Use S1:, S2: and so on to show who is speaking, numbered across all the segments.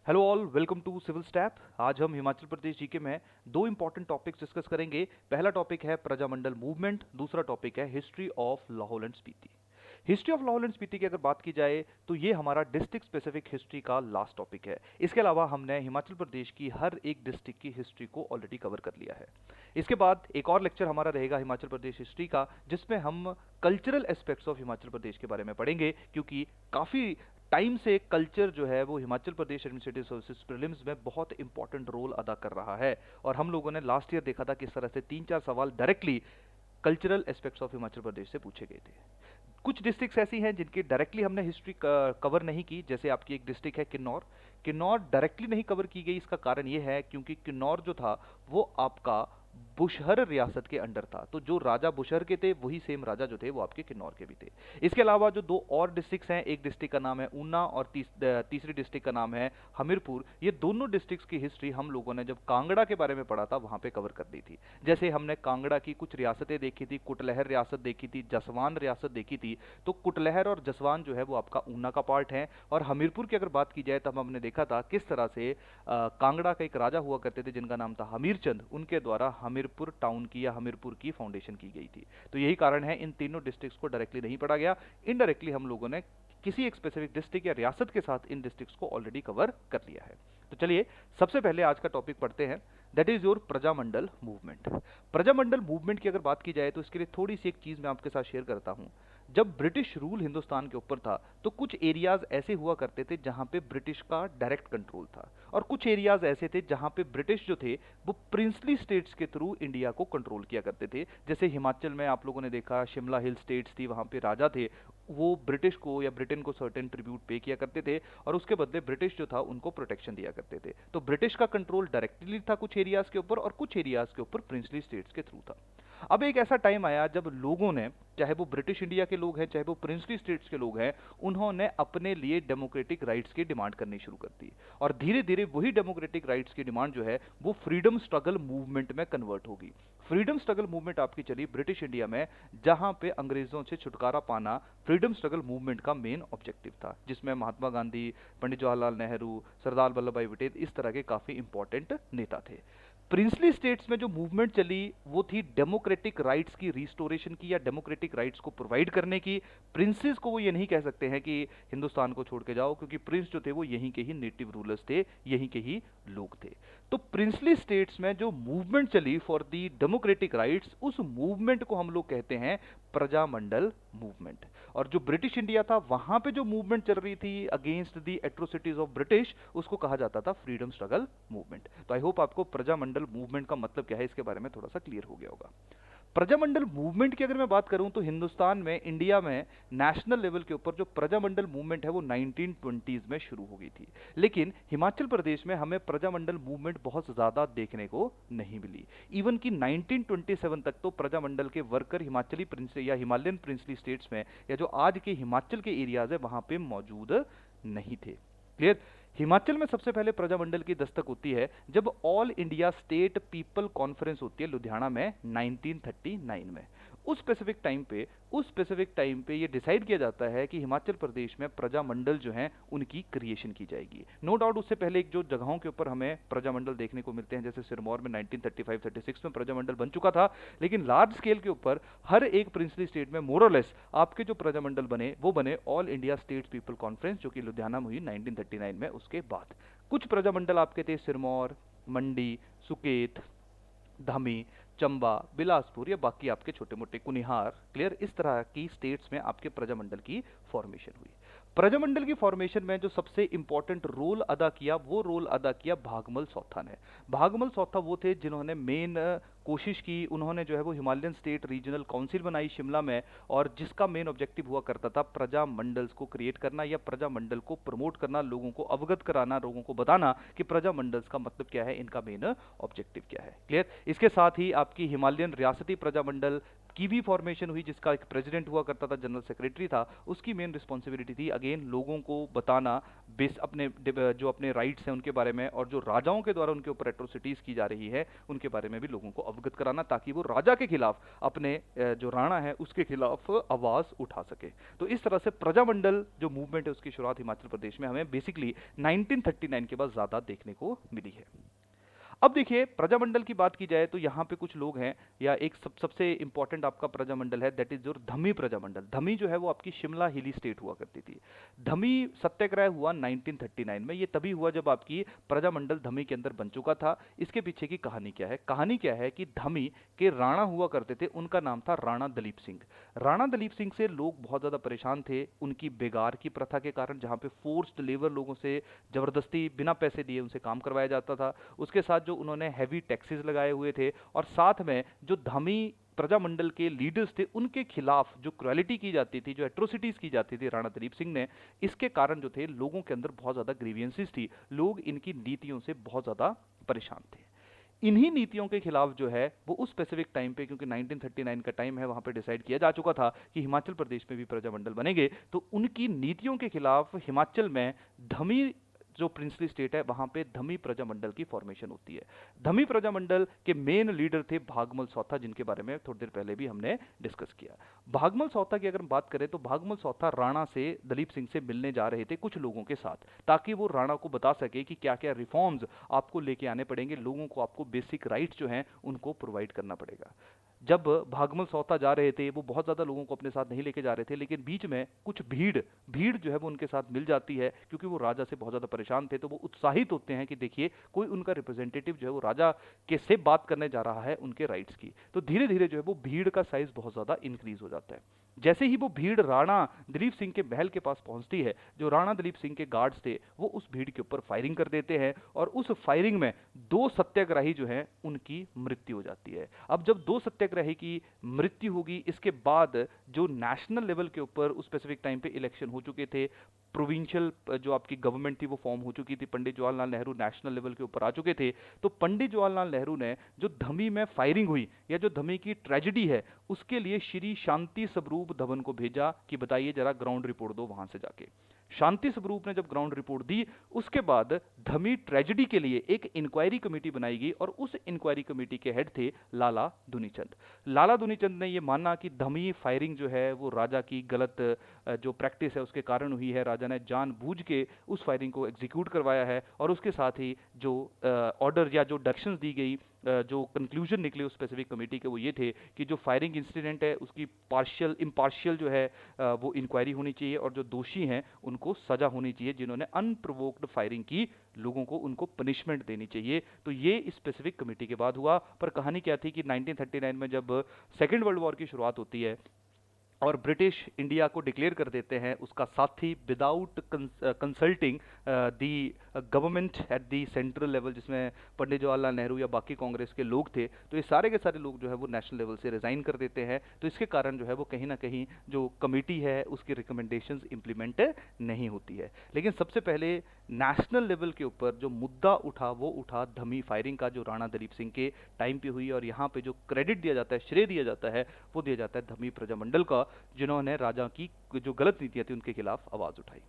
S1: Hello all, welcome to civil step. आज हम Himachal Pradesh GK में दो इंपॉर्टेंट टॉपिक्स डिस्कस करेंगे। पहला टॉपिक है प्रजामंडल मूवमेंट, दूसरा टॉपिक है history of Lahaul and Spiti. History of Lahaul and Spiti की अगर बात की जाए तो ये हमारा डिस्ट्रिक्ट स्पेसिफिक हिस्ट्री का लास्ट टॉपिक है। इसके अलावा हमने हिमाचल प्रदेश की हर एक डिस्ट्रिक्ट की हिस्ट्री को ऑलरेडी कवर कर लिया है। इसके बाद एक और लेक्चर हमारा रहेगा हिमाचल प्रदेश हिस्ट्री का, जिसमें हम कल्चरल एस्पेक्ट्स ऑफ हिमाचल प्रदेश के बारे में पढ़ेंगे, क्योंकि काफ़ी टाइम से कल्चर जो है वो Himachal Pradesh administrative services prelims में बहुत इंपॉर्टेंट रोल अदा कर रहा है। और हम लोगों ने लास्ट ईयर देखा था किस तरह से 3-4 सवाल directly cultural aspects of Himachal Pradesh से पूछे गए थे। कुछ डिस्ट्रिक्ट्स ऐसी हैं जिनकी डायरेक्टली हमने हिस्ट्री कवर नहीं की, जैसे आपकी एक डिस्ट्रिक्ट है किन्नौर। किन्नौर डायरेक्टली नहीं कवर की गई, इसका कारण ये है क्योंकि किन्नौर जो था वो आपका बुशहर रियासत के अंडर था। तो जो राजा बुशहर के थे वही सेम राजा जो थे वो आपके किन्नौर के भी थे। इसके अलावा जो दो और डिस्ट्रिक्ट्स हैं, एक डिस्ट्रिक्ट का नाम है ऊना और तीसरी डिस्ट्रिक्ट का नाम है हमीरपुर। ये दोनों डिस्ट्रिक्ट्स की हिस्ट्री हम लोगों ने जब कांगड़ा के बारे में पढ़ा था वहां पे कवर कर दी थी। जैसे हमने कांगड़ा की कुछ रियासतें देखी थी, कुटलहर रियासत देखी थी, जसवान रियासत देखी थी। तो कुटलहर और जसवान जो है वो आपका ऊना का पार्ट है। और हमीरपुर की अगर बात की जाए तो हमने देखा था किस तरह से कांगड़ा का एक राजा हुआ करते थे जिनका नाम था हमीरचंद, उनके द्वारा हमीरपुर टाउन की या हमीरपुर की फाउंडेशन की गई थी। तो यही कारण है इन तीनों डिस्ट्रिक्ट्स को डायरेक्टली नहीं पढ़ा गया, इनडायरेक्टली हम लोगों ने किसी एक स्पेसिफिक डिस्ट्रिक्ट या रियासत के साथ इन डिस्ट्रिक्ट्स को ऑलरेडी कवर कर लिया है। तो चलिए सबसे पहले आज का टॉपिक पढ़ते हैं, that is your Prajamandal movement. Prajamandal movement की अगर बात की जाए तो इसके लिए थोड़ी सी एक चीज मैं आपके साथ शेयर करता हूं। जब ब्रिटिश रूल हिंदुस्तान के ऊपर था तो कुछ एरियाज ऐसे हुआ करते थे जहां पे ब्रिटिश का डायरेक्ट कंट्रोल था, और कुछ एरियाज ऐसे थे जहां पे ब्रिटिश जो थे वो प्रिंसली स्टेट्स के थ्रू इंडिया को कंट्रोल किया करते थे। जैसे हिमाचल में आप लोगों ने देखा शिमला हिल स्टेट्स थी, वहां पे राजा थे, वो ब्रिटिश को या ब्रिटेन को सर्टेन ट्रिब्यूट पे किया करते थे और उसके बदले ब्रिटिश जो था उनको प्रोटेक्शन दिया करते थे। तो ब्रिटिश का कंट्रोल डायरेक्टली था कुछ एरियाज के ऊपर और कुछ एरियाज के ऊपर प्रिंसली स्टेट्स के थ्रू था। अब एक ऐसा टाइम आया जब लोगों ने, चाहे वो ब्रिटिश इंडिया के लोग हैं चाहे वो प्रिंसली स्टेट्स के लोग हैं, उन्होंने अपने लिए डेमोक्रेटिक राइट्स की डिमांड करनी शुरू कर दी। और धीरे धीरे वही डेमोक्रेटिक राइट्स की डिमांड जो है वो फ्रीडम स्ट्रगल मूवमेंट में कन्वर्ट होगी। फ्रीडम स्ट्रगल मूवमेंट आपकी चली ब्रिटिश इंडिया में, जहां पे अंग्रेजों से छुटकारा पाना फ्रीडम स्ट्रगल मूवमेंट का मेन ऑब्जेक्टिव था, जिसमें महात्मा गांधी, पंडित जवाहरलाल नेहरू, सरदार वल्लभ भाई पटेल, इस तरह के काफी इंपॉर्टेंट नेता थे। प्रिंसली स्टेट्स में जो मूवमेंट चली वो थी डेमोक्रेटिक राइट्स की रिस्टोरेशन की या डेमोक्रेटिक राइट्स को प्रोवाइड करने की। प्रिंसेस को वो ये नहीं कह सकते हैं कि हिंदुस्तान को छोड़ के जाओ, क्योंकि प्रिंस जो थे वो यहीं के ही नेटिव रूलर्स थे, यहीं के ही लोग थे। तो प्रिंसली स्टेट्स में जो मूवमेंट चली फॉर दी डेमोक्रेटिक राइट्स, उस मूवमेंट को हम लोग कहते हैं प्रजामंडल मूवमेंट। और जो ब्रिटिश इंडिया था वहां पे जो मूवमेंट चल रही थी against the atrocities of British, उसको कहा जाता था फ्रीडम स्ट्रगल मूवमेंट। तो आई होप आपको प्रजामंडल मूवमेंट का मतलब क्या है इसके बारे में थोड़ा सा क्लियर हो गया होगा। प्रजामंडल मूवमेंट की अगर मैं बात करूं तो हिंदुस्तान में, इंडिया में नेशनल लेवल के ऊपर जो प्रजामंडल मूवमेंट है वो 1920s में शुरू हो गई थी। लेकिन हिमाचल प्रदेश में हमें प्रजामंडल मूवमेंट बहुत ज्यादा देखने को नहीं मिली। इवन कि 1927 तक तो प्रजामंडल के वर्कर हिमाचली प्रिंस या हिमालयन प्रिंसली स्टेट्स में या जो आज के हिमाचल के एरियाज है वहां पे मौजूद नहीं थे। क्लियर? हिमाचल में सबसे पहले प्रजामंडल की दस्तक होती है जब all India state people conference होती है लुधियाना में 1939 में। उस स्पेसिफिक टाइम पे ये डिसाइड किया जाता है कि हिमाचल प्रदेश में प्रजामंडल जो हैं उनकी क्रिएशन की जाएगी। नो डाउट उससे पहले एक जो जगहों के ऊपर हमें प्रजामंडल देखने को मिलते हैं, जैसे सिरमौर में 1935-36 में प्रजामंडल बन चुका था, लेकिन लार्ज स्केल के ऊपर हर एक प्रिंसली स्टेट में मोर और लेस आपके जो प्रजामंडल बने वो बने all India state people conference, जो कि लुधियाना में हुई 1939 में। उसके बाद कुछ प्रजामंडल आपके थे सिरमौर, मंडी, सुकेत, धमी, चंबा, बिलासपुर या बाकी आपके छोटे मोटे कुनिहार। क्लियर? इस तरह की स्टेट्स में आपके प्रजामंडल की फॉर्मेशन हुई। प्रजामंडल की फॉर्मेशन में जो सबसे इंपॉर्टेंट रोल अदा किया वो रोल अदा किया भागमल सौथा ने। भागमल सौथा वो थे जिन्होंने मेन कोशिश की, उन्होंने जो है वो हिमालयन स्टेट रीजनल काउंसिल बनाई शिमला में, और जिसका मेन ऑब्जेक्टिव हुआ करता था प्रजा मंडल्स को क्रिएट करना या प्रजा मंडल को प्रमोट करना, लोगों को अवगत कराना, लोगों को बताना कि प्रजा मंडल्स का मतलब क्या है, इनका मेन ऑब्जेक्टिव क्या है। क्लियर? इसके साथ ही आपकी हिमालयन रियासती प्रजा मंडल की भी फॉर्मेशन हुई, जिसका एक प्रेसिडेंट हुआ करता था, जनरल सेक्रेटरी था, उसकी मेन रिस्पॉन्सिबिलिटी थी अगेन लोगों को बताना बेस अपने जो अपने राइट्स हैं उनके बारे में, और जो राजाओं के द्वारा उनके ऊपर एट्रोसिटीज की जा रही है उनके बारे में भी लोगों को अवगत कराना, ताकि वो राजा के खिलाफ अपने जो राणा है उसके खिलाफ आवाज उठा सके। तो इस तरह से प्रजामंडल जो मूवमेंट है उसकी शुरुआत हिमाचल प्रदेश में हमें बेसिकली 1939 के बाद ज्यादा देखने को मिली है। अब देखिए प्रजामंडल की बात की जाए तो यहाँ पे कुछ लोग हैं, या एक सबसे इंपॉर्टेंट आपका प्रजामंडल है, दैट इज जो धमी प्रजामंडल। धमी जो है वो आपकी शिमला हिली स्टेट हुआ करती थी। धमी सत्याग्रह हुआ 1939 में। ये तभी हुआ जब आपकी प्रजामंडल धमी के अंदर बन चुका था। इसके पीछे की कहानी क्या है? कहानी क्या है कि धमी के राणा हुआ करते थे, उनका नाम था राणा दलीप सिंह। राणा दलीप सिंह से लोग बहुत ज्यादा परेशान थे उनकी बेगार की प्रथा के कारण, जहां पे फोर्स्ड लेबर लोगों से जबरदस्ती बिना पैसे दिए उनसे काम करवाया जाता था। उसके साथ जो उन्होंने हैवी टैक्सेस लगाए हुए थे, और साथ में जो धमी प्रजामंडल के लीडर्स थे उनके खिलाफ जो क्रुएलिटी की जाती थी, जो एट्रोसिटीज की जाती थी राणा दलीप सिंह ने, इसके कारण जो थे लोगों के अंदर बहुत ज्यादा ग्रीवियंसेस थी। लोग इनकी नीतियों से बहुत ज्यादा परेशान थे। इन्हीं नीतियों के खिलाफ जो है वो उस स्पेसिफिक टाइम पे, क्योंकि 1939 का टाइम है, वहां पे डिसाइड किया जा चुका था कि हिमाचल प्रदेश में भी प्रजामंडल बनेंगे, तो उनकी नीतियों के खिलाफ हिमाचल में धमी जो प्रिंसली स्टेट है वहां पे धमी प्रजामंडल की फॉर्मेशन होती है। धमी प्रजामंडल के मेन लीडर थे भागमल सौथा, जिनके बारे में थोड़ी देर पहले भी हमने डिस्कस किया। भागमल सौथा की अगर हम बात करें तो भागमल सौथा राणा से, दलीप सिंह से मिलने जा रहे थे कुछ लोगों के साथ, ताकि वो राणा को बता सके कि क्या क्या रिफॉर्म्स आपको लेके आने पड़ेंगे, लोगों को आपको बेसिक राइट्स जो हैं उनको प्रोवाइड करना पड़ेगा। जब भागमल सौता जा रहे थे वो बहुत ज़्यादा लोगों को अपने साथ नहीं लेके जा रहे थे, लेकिन बीच में कुछ भीड़ भीड़ जो है वो उनके साथ मिल जाती है, क्योंकि वो राजा से बहुत ज़्यादा परेशान थे। तो वो उत्साहित होते हैं कि देखिए कोई उनका रिप्रेजेंटेटिव जो है वो राजा के से बात करने जा रहा है उनके राइट्स की। तो धीरे धीरे जो है वो भीड़ का साइज बहुत ज़्यादा इंक्रीज हो जाता है। जैसे ही वो भीड़ राणा दलीप सिंह के महल के पास पहुंचती है, जो राणा दलीप सिंह के गार्ड्स थे वो उस भीड़ के ऊपर फायरिंग कर देते हैं, और उस फायरिंग में दो सत्याग्रही जो हैं उनकी मृत्यु हो जाती है। अब जब दो सत्याग्रही की मृत्यु होगी, इसके बाद जो नेशनल लेवल के ऊपर उस स्पेसिफिक टाइम पे इलेक्शन हो चुके थे, प्रोविंशियल जो आपकी गवर्नमेंट थी वो फॉर्म हो चुकी थी, पंडित जवाहरलाल नेहरू नेशनल लेवल के ऊपर आ चुके थे, तो पंडित जवाहरलाल नेहरू ने जो धमी में फायरिंग हुई, या जो धमी की ट्रेजेडी है, उसके लिए श्री शांति स्वरूप धवन को भेजा कि बताइए जरा ग्राउंड रिपोर्ट दो वहां से जाके। शांति स्वरूप ने जब ग्राउंड रिपोर्ट दी, उसके बाद धमी ट्रेजेडी के लिए एक इंक्वायरी कमेटी बनाई गई, और उस इंक्वायरी कमेटी के हेड थे लाला दुनीचंद। लाला दुनीचंद ने यह माना कि धमी फायरिंग जो है वो राजा की गलत जो प्रैक्टिस है उसके कारण हुई है, राजा ने जानबूझ के उस फायरिंग को एग्जीक्यूट करवाया है, और उसके साथ ही जो ऑर्डर या जो डायरेक्शंस दी गई, जो कंक्लूजन निकले उस स्पेसिफिक कमेटी के, वो ये थे कि जो फायरिंग इंसिडेंट है उसकी इम्पार्शियल जो है वो इंक्वायरी होनी चाहिए, और जो दोषी हैं उनको सजा होनी चाहिए, जिन्होंने अनप्रोवोक्ड फायरिंग की लोगों को उनको पनिशमेंट देनी चाहिए। तो ये इस स्पेसिफिक कमेटी के बाद हुआ। पर कहानी क्या थी कि 1939 में जब सेकेंड वर्ल्ड वॉर की शुरुआत होती है और ब्रिटिश इंडिया को डिक्लेयर कर देते हैं उसका साथी, without consulting the government at the central level, जिसमें पंडित जवाहरलाल नेहरू या बाकी कांग्रेस के लोग थे, तो ये सारे के सारे लोग जो है वो नेशनल लेवल से रिजाइन कर देते हैं। तो इसके कारण जो है वो कहीं ना कहीं जो कमेटी है उसकी रिकमेंडेशंस इंप्लीमेंट नहीं होती है। लेकिन सबसे पहले नेशनल लेवल के ऊपर जो मुद्दा उठा वो उठा धमी फायरिंग का, जो राणा दलीप सिंह के टाइम पे हुई, और यहाँ पे जो क्रेडिट दिया जाता है, श्रेय दिया जाता है, वो दिया जाता है धमी प्रजामंडल का, जिन्होंने राजा की जो गलत नीतियां थी उनके खिलाफ आवाज उठाई।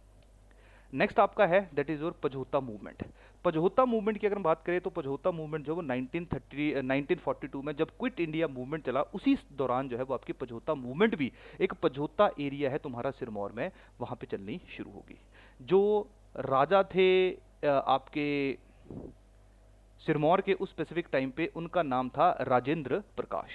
S1: नेक्स्ट आपका है that is your Pajhota movement. Pajhota movement की अगर हम बात करें तो पझोता मूवमेंट जो वो 1942 में जब क्विट इंडिया मूवमेंट चला, उसी दौरान जो है वो आपकी पझोता मूवमेंट भी, एक पझोता एरिया है तुम्हारा सिरमौर में, वहां पे चलनी शुरू होगी। जो राजा थे आपके सिरमौर के उस स्पेसिफिक टाइम पे, उनका नाम था राजेंद्र प्रकाश।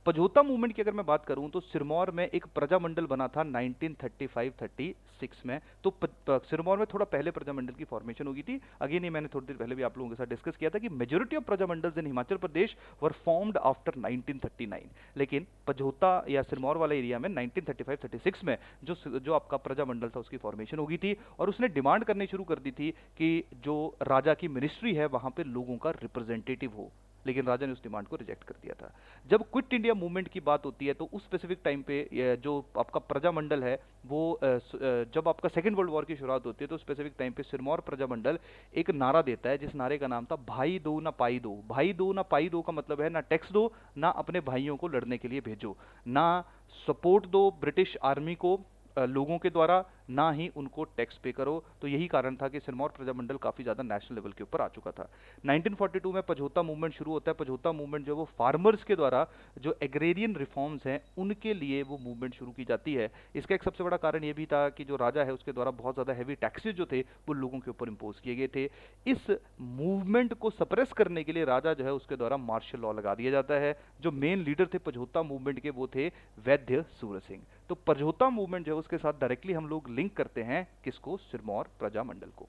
S1: पझोता मूवमेंट की अगर मैं बात करूं तो सिरमौर में एक प्रजामंडल बना था 1935-36 में। तो सिरमौर में थोड़ा पहले प्रजामंडल की फॉर्मेशन हो गई थी। अगेन ये मैंने थोड़ी देर पहले भी आप लोगों के साथ डिस्कस किया था कि majority of Prajamandals in Himachal Pradesh were formed after 1939, लेकिन पझोता या सिरमौर वाले एरिया में 1935-36 में जो आपका प्रजामंडल था उसकी फॉर्मेशन हो गई थी, और उसने डिमांड करनी शुरू कर दी थी कि जो राजा की मिनिस्ट्री है वहां पे लोगों का रिप्रेजेंटेटिव हो, लेकिन राजा ने उस डिमांड को रिजेक्ट कर दिया था। जब क्विट इंडिया मूवमेंट की बात होती है तो उस स्पेसिफिक टाइम पे जो आपका प्रजामंडल है वो जब आपका सेकेंड वर्ल्ड वॉर की शुरुआत होती है तो स्पेसिफिक टाइम पे सिरमौर प्रजामंडल एक नारा देता है, जिस नारे का नाम था भाई दो ना पाई दो। भाई दो ना पाई दो का मतलब है ना टैक्स दो, ना अपने भाइयों को लड़ने के लिए भेजो, ना सपोर्ट दो ब्रिटिश आर्मी को लोगों के द्वारा, ना ही उनको टैक्स पे करो। तो यही कारण था कि सिरमौर प्रजामंडल काफ़ी ज़्यादा नेशनल लेवल के ऊपर आ चुका था। 1942 में पझोता मूवमेंट शुरू होता है। पझोता मूवमेंट जो वो फार्मर्स के द्वारा जो एग्रेरियन रिफॉर्म्स हैं उनके लिए वो मूवमेंट शुरू की जाती है। इसका एक सबसे बड़ा कारण ये भी था कि जो राजा है उसके द्वारा बहुत ज़्यादा हैवी टैक्सेस जो थे वो लोगों के ऊपर इम्पोज किए गए थे। इस मूवमेंट को सप्रेस करने के लिए राजा जो है उसके द्वारा मार्शल लॉ लगा दिया जाता है। जो मेन लीडर थे पझोता मूवमेंट के वो थे वैद्य सूरज सिंह। तो पझोता मूवमेंट जो है उसके साथ डायरेक्टली हम लोग लिंक करते हैं किसको, सिरमौर प्रजामंडल को।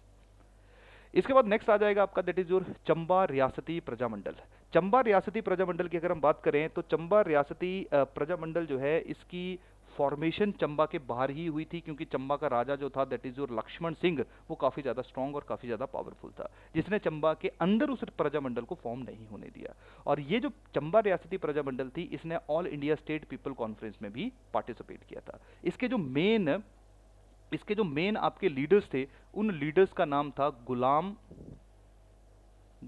S1: इसके बाद नेक्स्ट आ जाएगा आपका दैट इज योर चंबा रियासती प्रजामंडल। चंबा रियासती प्रजामंडल की अगर हम बात करें तो चंबा रियासती प्रजामंडल जो है इसकी फॉर्मेशन चंबा के बाहर ही हुई थी, क्योंकि चंबा का राजा जो था that is your Lakshman Singh वो काफ़ी ज़्यादा स्ट्रांग और काफ़ी ज़्यादा पावरफुल था, जिसने चंबा के अंदर उस प्रजामंडल को फॉर्म नहीं होने दिया। और ये जो चंबा रियासती प्रजामंडल थी इसने all India state people conference में भी पार्टिसिपेट किया था। इसके जो मेन आपके लीडर्स थे उन लीडर्स का नाम था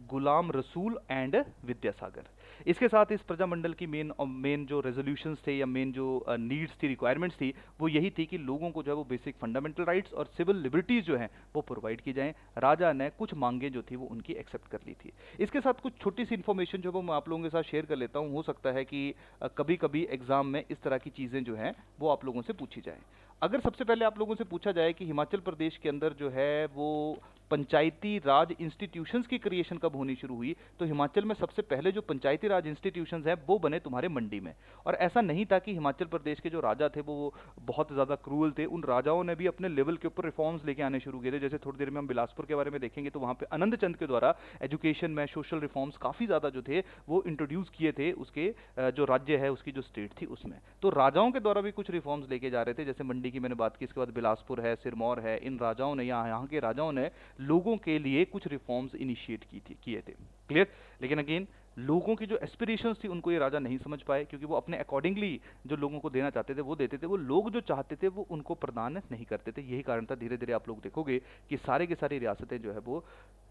S1: गुलाम रसूल एंड विद्यासागर। इसके साथ इस प्रजामंडल की मेन जो रेजोल्यूशंस थे या मेन जो नीड्स थी, रिक्वायरमेंट्स थी, वो यही थी कि लोगों को जो है वो बेसिक फंडामेंटल राइट्स और सिविल लिबर्टीज जो हैं वो प्रोवाइड की जाएं। राजा ने कुछ मांगे जो थी वो उनकी एक्सेप्ट कर ली थी। इसके साथ कुछ छोटी सी इन्फॉर्मेशन जो वो मैं आप लोगों के साथ शेयर कर लेता हूँ। हो सकता है कि कभी कभी एग्जाम में इस तरह की चीज़ें जो हैं वो आप लोगों से पूछी जाएं। अगर सबसे पहले आप लोगों से पूछा जाए कि हिमाचल प्रदेश के अंदर जो है वो पंचायती राज इंस्टीट्यूशंस की क्रिएशन कब होनी शुरू हुई, तो हिमाचल में सबसे पहले जो पंचायती राज इंस्टीट्यूशंस हैं वो बने तुम्हारे मंडी में। और ऐसा नहीं था कि हिमाचल प्रदेश के जो राजा थे वो बहुत ज़्यादा क्रूअल थे, उन राजाओं ने भी अपने लेवल के ऊपर रिफॉर्म्स लेके आने शुरू किए थे। जैसे थोड़ी देर में हम बिलासपुर के बारे में देखेंगे तो वहाँ पे आनंद चंद के द्वारा एजुकेशन में सोशल रिफॉर्म्स काफ़ी ज़्यादा जो थे वो इंट्रोड्यूस किए थे उसके जो राज्य है उसकी जो स्टेट थी उसमें। तो राजाओं के द्वारा भी कुछ रिफॉर्म्स लेके जा रहे थे, जैसे मंडी की मैंने बात की, इसके बाद बिलासपुर है, सिरमौर है, इन राजाओं ने यहाँ के राजाओं ने लोगों के लिए कुछ रिफॉर्म्स इनिशिएट किए थे। क्लियर। लेकिन अगेन लोगों की जो एस्पिरेशंस थी उनको ये राजा नहीं समझ पाए, क्योंकि वो अपने अकॉर्डिंगली जो लोगों को देना चाहते थे वो देते थे, वो लोग जो चाहते थे वो उनको प्रदान नहीं करते थे। यही कारण था धीरे धीरे आप लोग देखोगे कि सारे की सारी रियासतें जो है वो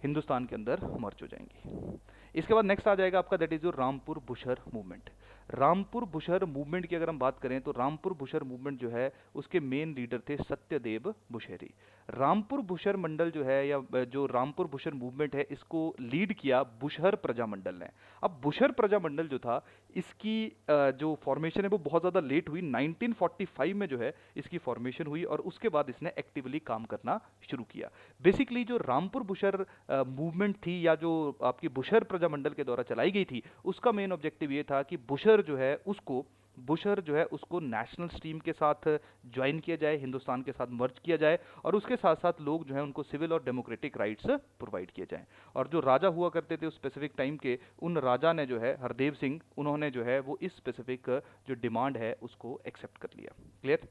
S1: हिंदुस्तान के अंदर मर्ज हो जाएंगी। इसके बाद नेक्स्ट आ जाएगा आपका that is your Rampur Bushahr movement. Rampur Bushahr movement की अगर हम बात करें तो रामपुर बुशहर मूवमेंट जो है उसके मेन लीडर थे सत्यदेव बुशहरी। रामपुर बुशहर मंडल जो है या जो रामपुर बुशहर मूवमेंट है इसको लीड किया बुशहर प्रजामंडल ने। अब बुशहर प्रजामंडल जो था इसकी जो फॉर्मेशन है वो बहुत ज़्यादा लेट हुई। 1945 में जो है इसकी फॉर्मेशन हुई और उसके बाद इसने एक्टिवली काम करना शुरू किया। बेसिकली जो रामपुर बुशहर मूवमेंट थी या जो आपकी बुशहर प्रजामंडल के द्वारा चलाई गई थी उसका मेन ऑब्जेक्टिव ये था कि बुशहर जो है उसको नेशनल स्ट्रीम के साथ ज्वाइन किया जाए, हिंदुस्तान के साथ मर्ज किया जाए और उसके साथ साथ लोग जो है उनको सिविल और डेमोक्रेटिक राइट्स प्रोवाइड किए जाएं। और जो राजा हुआ करते थे उस स्पेसिफिक टाइम के, उन राजा ने जो है हरदेव सिंह, उन्होंने जो है वो इस स्पेसिफिक जो डिमांड है उसको एक्सेप्ट कर लिया। क्लियर।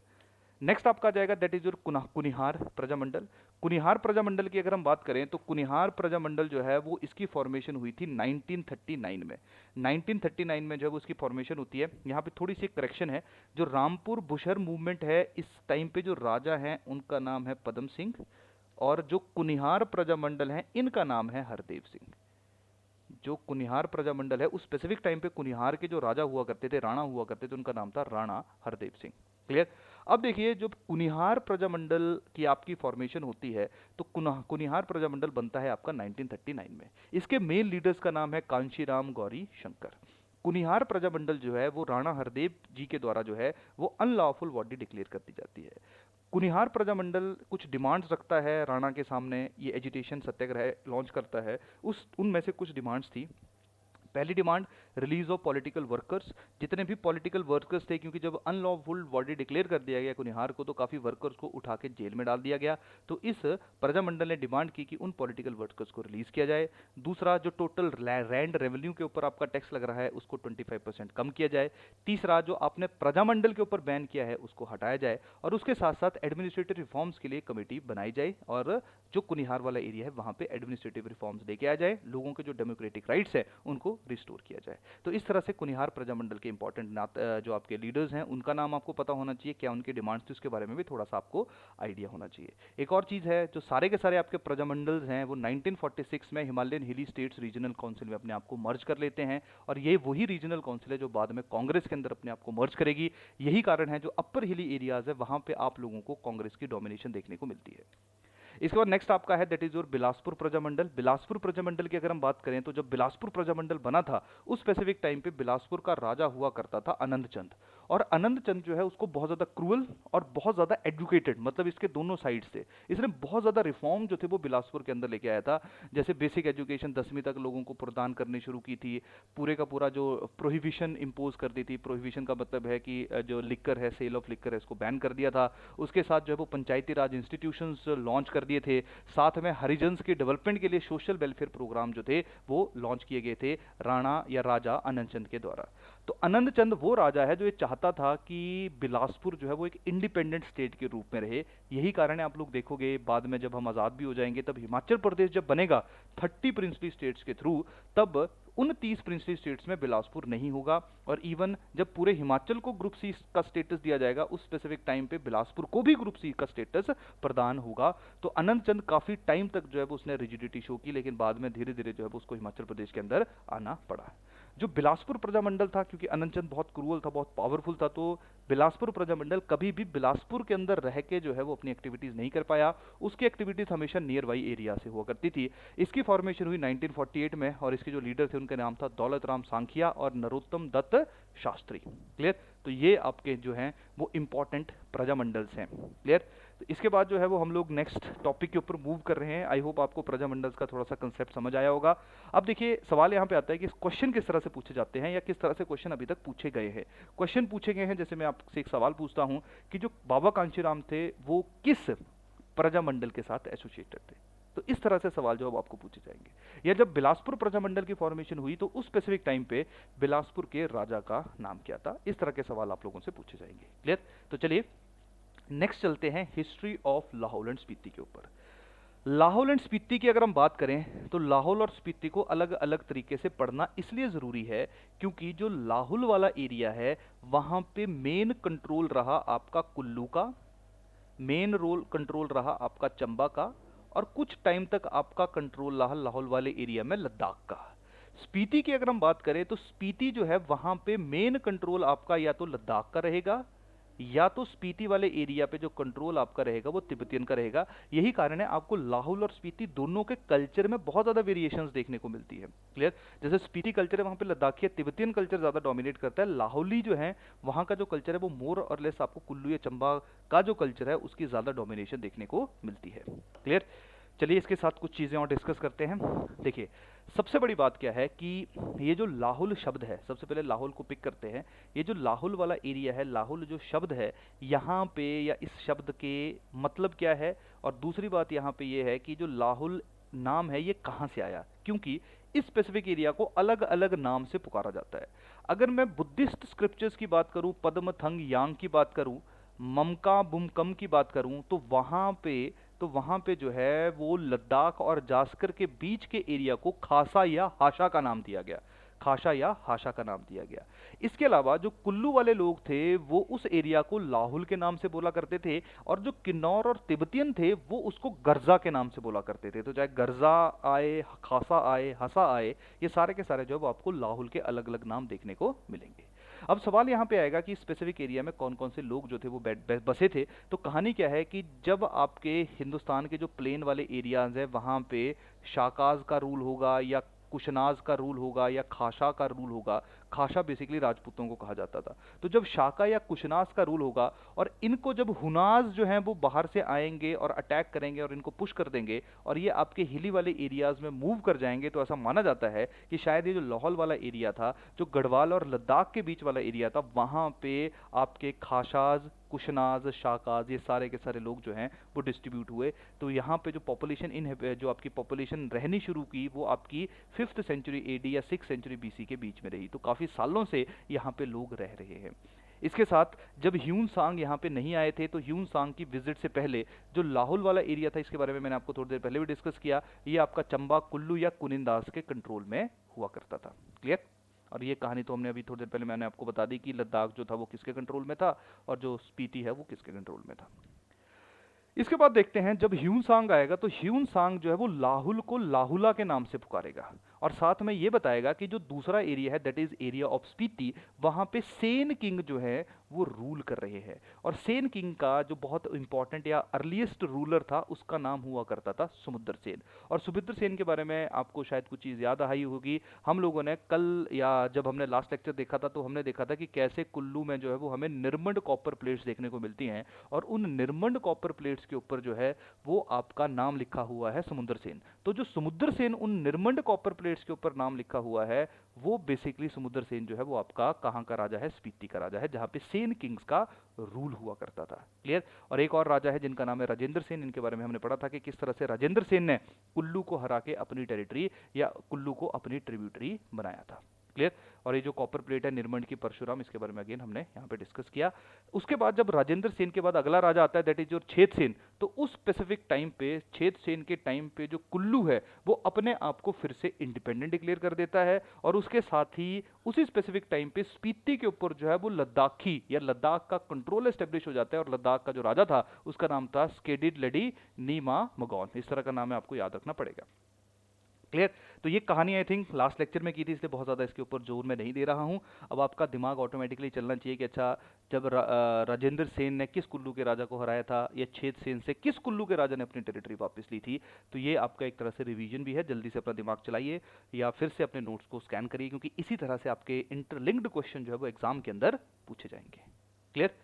S1: नेक्स्ट आपका आ जाएगा that is your Kunihar Prajamandal. Kunihar Prajamandal की अगर हम बात करें तो कुनिहार प्रजामंडल जो है वो इसकी फॉर्मेशन हुई थी 1939 में। 1939 में जब उसकी फॉर्मेशन होती है, यहाँ पे थोड़ी सी करेक्शन है, जो रामपुर बुशहर मूवमेंट है इस टाइम पे जो राजा हैं उनका नाम है पदम सिंह और जो कुनिहार प्रजामंडल है इनका नाम है हरदेव सिंह। जो कुनिहार प्रजामंडल है उस स्पेसिफिक टाइम पे कुनिहार के जो राजा हुआ करते थे, राणा हुआ करते थे, उनका नाम था राणा हरदेव सिंह। क्लियर। अब देखिए जब कुनिहार प्रजामंडल की आपकी फॉर्मेशन होती है तो कुनिहार प्रजामंडल बनता है आपका 1939 में। इसके मेन लीडर्स का नाम है कांशीराम गौरी शंकर। कुनिहार प्रजामंडल जो है वो राणा हरदेव जी के द्वारा जो है वो अनलॉफुल बॉडी डिक्लेयर कर दी जाती है। कुनिहार प्रजामंडल कुछ डिमांड्स रखता है राणा के सामने, ये एजिटेशन सत्याग्रह लॉन्च करता है। उस उनमें से कुछ डिमांड्स थी। पहली demand, release of political workers. जितने भी पॉलिटिकल वर्कर्स थे, क्योंकि जब अनलॉफुल बॉडी डिक्लेयर कर दिया गया कुनिहार को तो काफ़ी वर्कर्स को उठा के जेल में डाल दिया गया, तो इस प्रजामंडल ने डिमांड की कि उन पॉलिटिकल वर्कर्स को रिलीज किया जाए। दूसरा, जो टोटल लैंड रेवेन्यू के ऊपर आपका टैक्स लग रहा है उसको 25% कम किया जाए। तीसरा, जो आपने प्रजामंडल के ऊपर बैन किया है उसको हटाया जाए और उसके साथ साथ एडमिनिस्ट्रेटिव रिफॉर्म्स के लिए कमेटी बनाई जाए और जो कुनिहार वाला एरिया है वहाँ पे एडमिनिस्ट्रेटिव रिफॉर्म्स लेके आ जाए, लोगों के जो डेमोक्रेटिक राइट्स है उनको रिस्टोर किया जाए। तो इस तरह से कुनिहार प्रजामंडल के इंपॉर्टेंट जो आपके लीडर्स हैं उनका नाम आपको पता होना चाहिए, क्या उनकी डिमांड्स थी उसके बारे में भी थोड़ा सा आपको आइडिया होना चाहिए। एक और चीज़ है, जो सारे के सारे आपके प्रजामंडल्स हैं वो 1946 में हिमालयन हिली स्टेट्स रीजनल काउंसिल में अपने आप को मर्ज कर लेते हैं, और ये वही रीजनल काउंसिल है जो बाद में कांग्रेस के अंदर अपने आप को मर्ज करेगी। यही कारण है जो अपर हिली एरियाज है वहां पे आप लोगों को कांग्रेस की डोमिनेशन देखने को मिलती है। इसके बाद नेक्स्ट आपका है that is your Bilaspur Prajamandal. Bilaspur Prajamandal की अगर हम बात करें तो जब बिलासपुर प्रजामंडल बना था उस स्पेसिफिक टाइम पे बिलासपुर का राजा हुआ करता था आनंद चंद, और आनंद चंद जो है उसको बहुत ज्यादा क्रूअल और बहुत ज्यादा एजुकेटेड, मतलब इसके दोनों साइड से इसने बहुत ज्यादा रिफॉर्म जो थे वो बिलासपुर के अंदर लेके आया था। जैसे बेसिक एजुकेशन 10वीं तक लोगों को प्रदान करनी शुरू की थी, पूरे का पूरा जो प्रोहिबिशन इम्पोज कर दी थी, प्रोहिबिशन का मतलब है कि जो लिक्कर है, सेल ऑफ लिक्कर है, इसको बैन कर दिया था। उसके साथ जो है वो पंचायती राज इंस्टीट्यूशंस लॉन्च कर दिए थे, साथ में हरिजन्स के डेवलपमेंट के लिए सोशल वेलफेयर प्रोग्राम जो थे वो लॉन्च किए गए थे राणा या राजा आनंद चंद के द्वारा। तो आनंद चंद वो राजा है जो ये चाहता था कि बिलासपुर जो है वो एक इंडिपेंडेंट स्टेट के रूप में रहे। यही कारण है, आप लोग देखोगे बाद में जब हम आज़ाद भी हो जाएंगे तब हिमाचल प्रदेश जब बनेगा 30 प्रिंसली स्टेट्स के थ्रू, तब उन 30 प्रिंसली स्टेट्स में बिलासपुर नहीं होगा, और इवन जब पूरे हिमाचल को ग्रुप सी का स्टेटस दिया जाएगा उस स्पेसिफिक टाइम पे बिलासपुर को भी ग्रुप सी का स्टेटस प्रदान होगा। तो अनंत चंद काफी टाइम तक जो है वो उसने रिजिडिटी शो की, लेकिन बाद में धीरे धीरे जो है उसको हिमाचल प्रदेश के अंदर आना पड़ा। जो बिलासपुर प्रजामंडल था, क्योंकि अनंत चंद बहुत क्रूअल था, बहुत पावरफुल था, तो बिलासपुर प्रजामंडल कभी भी बिलासपुर के अंदर रह के जो है वो अपनी एक्टिविटीज नहीं कर पाया। उसकी एक्टिविटीज हमेशा नियर बाई एरिया से हुआ करती थी। इसकी फॉर्मेशन हुई 1948 में, और इसके जो लीडर थे उनका नाम था दौलत राम सांखिया और नरोत्तम दत्त शास्त्री। क्लियर? तो ये आपके जो हैं वो इंपॉर्टेंट प्रजामंडल्स हैं। क्लियर? तो इसके बाद जो है वो हम लोग नेक्स्ट टॉपिक के ऊपर मूव कर रहे हैं। आई होप आपको प्रजामंडल्स का थोड़ा सा कंसेप्ट समझ आया होगा। अब देखिए सवाल यहाँ पे आता है कि क्वेश्चन किस तरह से पूछे जाते हैं या किस तरह से क्वेश्चन अभी तक पूछे गए हैं। क्वेश्चन पूछे गए हैं, जैसे मैं आपसे एक सवाल पूछता हूँ कि जो बाबा कांशीराम थे वो किस प्रजामंडल के साथ एसोसिएटेड थे, तो इस तरह से सवाल जो आपको पूछे जाएंगे। या जब बिलासपुर प्रजामंडल की फॉर्मेशन हुई तो उस स्पेसिफिक टाइम पे बिलासपुर के राजा का नाम क्या था, इस तरह के सवाल आप लोगों से पूछे जाएंगे। क्लियर? तो चलिए नेक्स्ट चलते हैं history of Lahaul and Spiti के ऊपर। लाहौल एंड स्पीति की अगर हम बात करें तो लाहौल और स्पीति को अलग अलग तरीके से पढ़ना इसलिए ज़रूरी है क्योंकि जो लाहौल वाला एरिया है वहाँ पे मेन कंट्रोल रहा आपका कुल्लू का, मेन रोल कंट्रोल रहा आपका चंबा का, और कुछ टाइम तक आपका कंट्रोल रहा लाहौल वाले एरिया में लद्दाख का। स्पीति की अगर हम बात करें तो स्पीति जो है वहाँ पे मेन कंट्रोल आपका या तो लद्दाख का रहेगा या तो स्पीति वाले एरिया पे जो कंट्रोल आपका रहेगा वो तिब्बतियन का रहेगा। यही कारण है आपको लाहौल और स्पीति दोनों के कल्चर में बहुत ज्यादा वेरिएशंस देखने को मिलती है। क्लियर? जैसे स्पीति कल्चर है वहां पे लद्दाखी तिब्बतियन कल्चर ज्यादा डोमिनेट करता है, लाहौली जो है वहां का जो कल्चर है वो मोर और लेस आपको कुल्लू या चंबा का जो कल्चर है उसकी ज्यादा डोमिनेशन देखने को मिलती है। क्लियर? चलिए इसके साथ कुछ चीज़ें और डिस्कस करते हैं। देखिए सबसे बड़ी बात क्या है कि ये जो लाहौल शब्द है, सबसे पहले लाहौल को पिक करते हैं। ये जो लाहौल वाला एरिया है, लाहौल जो शब्द है यहाँ पे, या इस शब्द के मतलब क्या है, और दूसरी बात यहाँ पे ये है कि जो लाहौल नाम है ये कहाँ से आया, क्योंकि इस स्पेसिफिक एरिया को अलग अलग नाम से पुकारा जाता है। अगर मैं बुद्धिस्ट स्क्रिप्चर्स की बात करूँ, पद्म थंग यांग की बात करूँ, ममका बुमकम की बात करूँ, तो वहाँ पे जो है वो लद्दाख और जास्कर के बीच के एरिया को खासा या हाशा का नाम दिया गया, खासा या हाशा का नाम दिया गया। इसके अलावा जो कुल्लू वाले लोग थे वो उस एरिया को लाहुल के नाम से बोला करते थे, और जो किन्नौर और तिब्बतियन थे वो उसको गर्जा के नाम से बोला करते थे। तो चाहे गर्जा आए, खासा आए, हसा आए, ये सारे के सारे जो है वो आपको लाहुल के अलग अलग नाम देखने को मिलेंगे। अब सवाल यहाँ पे आएगा कि स्पेसिफिक एरिया में कौन कौन से लोग जो थे वो बसे थे। तो कहानी क्या है कि जब आपके हिंदुस्तान के जो प्लेन वाले एरियाज हैं वहाँ पे शाकाज का रूल होगा या कुशनाज का रूल होगा या खाशा का रूल होगा। खाशा बेसिकली राजपूतों को कहा जाता था। तो जब शाका या कुशनाज का रूल होगा और इनको जब हुनाज जो हैं वो बाहर से आएंगे और अटैक करेंगे और इनको पुश कर देंगे और ये आपके हिली वाले एरियाज में मूव कर जाएंगे, तो ऐसा माना जाता है कि शायद ये जो लाहौल वाला एरिया था, जो गढ़वाल और लद्दाख के बीच वाला एरिया था, वहाँ पे आपके खाशाज, कुशनाज, शाकाज, ये सारे के सारे लोग जो हैं वो डिस्ट्रीब्यूट हुए। तो यहाँ पे जो पॉपुलेशन जो आपकी पॉपुलेशन रहनी शुरू की वो आपकी 5th सेंचुरी एडी या 6th सेंचुरी बीसी के बीच में रही। तो काफ़ी सालों से यहाँ पे लोग रह रहे हैं। इसके साथ जब ह्यून सांग यहाँ पे नहीं आए थे तो ह्यून सांग की विजिट से पहले जो लाहौल वाला एरिया था, इसके बारे में मैंने आपको थोड़ी देर पहले भी डिस्कस किया, ये आपका चंबा, कुल्लू या कुनिंदास के कंट्रोल में हुआ करता था। क्लियर? और ये कहानी तो हमने अभी थोड़ी देर पहले मैंने आपको बता दी कि लद्दाख जो था वो किसके कंट्रोल में था और जो स्पीति है वो किसके कंट्रोल में था। इसके बाद देखते हैं जब ह्यून सांग आएगा तो ह्यून सांग जो है वो लाहुल को लाहुला के नाम से पुकारेगा और साथ में ये बताएगा कि जो दूसरा एरिया है that is area of Spiti, वहां पे सेन किंग जो है वो रूल कर रहे हैं। और सेन किंग का जो बहुत इंपॉर्टेंट या अर्लीस्ट रूलर था उसका नाम हुआ करता था समुद्र सेन। और समुद्र सेन के बारे में आपको शायद कुछ चीज़ याद आई होगी, हम लोगों ने कल या जब हमने लास्ट लेक्चर देखा था तो हमने देखा था कि कैसे कुल्लू में जो है वो हमें निर्मंड कॉपर प्लेट्स देखने को मिलती हैं और उन निर्मंड कॉपर प्लेट्स के ऊपर जो है वो आपका नाम लिखा हुआ है समुद्र सेन। तो जो समुद्र सेन उन निर्मंड कॉपर प्लेट्स के ऊपर नाम लिखा हुआ है वो बेसिकली समुद्र सेन जो है वो आपका कहाँ का राजा है, स्पीति का राजा है, जहाँ पे सेन किंग्स का रूल हुआ करता था। क्लियर? और एक और राजा है जिनका नाम है राजेंद्र सेन, इनके बारे में हमने पढ़ा था कि किस तरह से राजेंद्र सेन ने कुल्लू को हरा के अपनी टेरिटरी या कुल्लू को अपनी ट्रिब्यूटरी बनाया था। क्लियर? और ये जो कॉपर प्लेट है निर्मंड की परशुराम, इसके बारे में अगेन हमने यहाँ पे डिस्कस किया। उसके बाद जब राजेंद्र सेन के बाद अगला राजा आता है दैट इज योर छेद सेन, तो उस स्पेसिफिक टाइम पे छेद सेन के टाइम पे जो कुल्लू है वो अपने आप को फिर से इंडिपेंडेंट डिक्लेयर कर देता है और उसके साथ ही उसी स्पेसिफिक टाइम पे स्पीति के ऊपर जो है वो लद्दाखी या लद्दाख का कंट्रोल एस्टेब्लिश हो जाता है और लद्दाख का जो राजा था उसका नाम था स्केडिड लेडी नीमा मगौन। इस तरह का नाम है, आपको याद रखना पड़ेगा। क्लियर? तो ये कहानी आई थिंक लास्ट लेक्चर में की थी, इसलिए बहुत ज़्यादा इसके ऊपर जोर मैं नहीं दे रहा हूँ। अब आपका दिमाग ऑटोमेटिकली चलना चाहिए कि अच्छा जब राजेंद्र सेन ने किस कुल्लू के राजा को हराया था या छेद सेन से किस कुल्लू के राजा ने अपनी टेरिटरी वापस ली थी। तो ये आपका एक तरह से रिवीजन भी है, जल्दी से अपना दिमाग चलाइए या फिर से अपने नोट्स को स्कैन करिए क्योंकि इसी तरह से आपके इंटरलिंक्ड क्वेश्चन जो है वो एग्जाम के अंदर पूछे जाएंगे। क्लियर?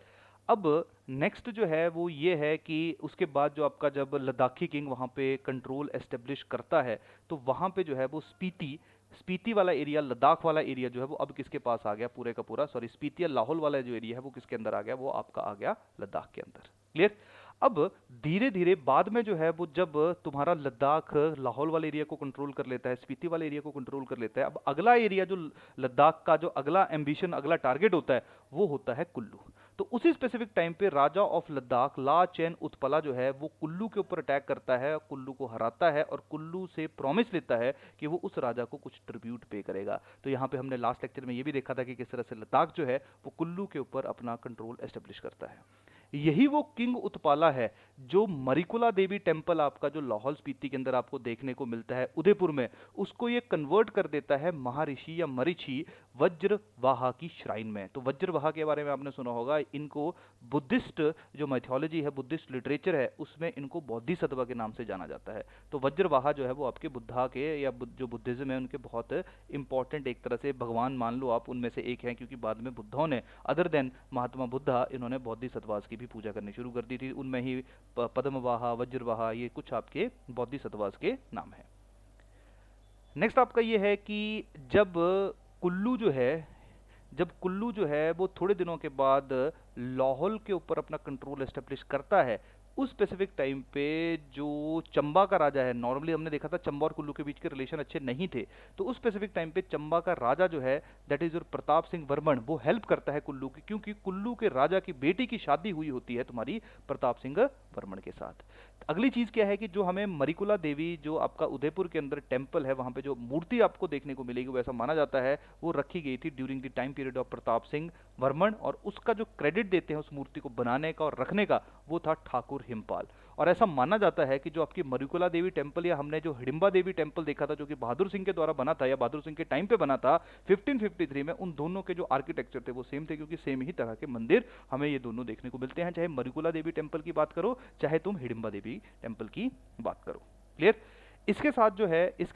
S1: अब नेक्स्ट जो है वो ये है कि उसके बाद जो आपका जब लद्दाखी किंग वहाँ पे कंट्रोल एस्टेब्लिश करता है तो वहाँ पे जो है वो स्पीति स्पीति वाला एरिया, लद्दाख वाला एरिया जो है वो अब किसके पास आ गया, पूरे का पूरा, सॉरी स्पीति या लाहौल वाला जो एरिया है वो किसके अंदर आ गया, वो आपका आ गया लद्दाख के अंदर। क्लियर? अब धीरे धीरे बाद में जो है वो जब तुम्हारा लद्दाख लाहौल वाले एरिया को कंट्रोल कर लेता है, स्पीति वाले एरिया को कंट्रोल कर लेता है, अब अगला एरिया जो लद्दाख का जो अगला एम्बिशन, अगला टारगेट होता है वो होता है कुल्लू। तो उसी स्पेसिफिक टाइम पे राजा ऑफ लद्दाख ला चैन उत्पला जो है वो कुल्लू के ऊपर अटैक करता है, कुल्लू को हराता है और कुल्लू से प्रॉमिस लेता है कि वो उस राजा को कुछ ट्रिब्यूट पे करेगा। तो यहाँ पे हमने लास्ट लेक्चर में ये भी देखा था कि किस तरह से लद्दाख जो है वो कुल्लू के ऊपर अपना कंट्रोल एस्टेब्लिश करता है। यही वो किंग उत्पाला है जो मरिकुला देवी टेम्पल आपका जो लाहौल स्पीति के अंदर आपको देखने को मिलता है उदयपुर में, उसको ये कन्वर्ट कर देता है महर्षि या मरीचि वज्रवाहा की श्राइन में। तो वज्रवाहा के बारे में आपने सुना होगा, इनको बुद्धिस्ट जो मैथोलॉजी है, बुद्धिस्ट लिटरेचर है, उसमें इनको बोधिसत्व के नाम से जाना जाता है। तो वज्रवाहा जो है वो आपके बुद्धा के या जो बुद्धिज्म है उनके बहुत इंपॉर्टेंट एक तरह से भगवान मान लो आप, उनमें से एक हैं क्योंकि बाद में बुद्धों ने अदर देन महात्मा बुद्धा इन्होंने बोधिसत्वास की भी पूजा करनी शुरू कर दी थी। उनमें ही पद्मवाहा, वज्रवाहा, ये कुछ आपके बोधिसत्वास के नाम है। नेक्स्ट आपका ये है कि जब कुल्लू जो है वो थोड़े दिनों के बाद लाहौल के ऊपर अपना कंट्रोल एस्टेब्लिश करता है, उस स्पेसिफिक टाइम पे जो चंबा का राजा है, नॉर्मली हमने देखा था चंबा और कुल्लू के बीच के रिलेशन अच्छे नहीं थे, तो उस स्पेसिफिक टाइम पे चंबा का राजा जो है that is your Pratap Singh Varman, वो हेल्प करता है कुल्लू की, क्योंकि कुल्लू के राजा की बेटी की शादी हुई होती है तुम्हारी प्रताप सिंह वर्मन के साथ। अगली चीज क्या है कि जो हमें मरिकुला देवी जो आपका उदयपुर के अंदर टेम्पल है, वहां पे जो मूर्ति आपको देखने को मिलेगी वो ऐसा माना जाता है वो रखी गई थी during the time period of Pratap Singh Varman, और उसका जो क्रेडिट देते हैं उस मूर्ति को बनाने का और रखने का वो था ठाकुर हिमपाल। और ऐसा माना जाता है कि जो आपकी मरिकुला देवी टेम्पल या हमने जो हिडिंबा देवी टेम्पल देखा था जो कि बहादुर सिंह के द्वारा बना था या बहादुर सिंह के टाइम पे बना था 1553 में, उन दोनों के जो आर्किटेक्चर थे वो सेम थे क्योंकि सेम ही तरह के मंदिर हमें ये दोनों देखने को मिलते हैं, चाहे मरिकुला देवी टेम्पल की बात करो चाहे तुम हिडिंबा देवी टेम्पल की बात करो। क्लियर? इसके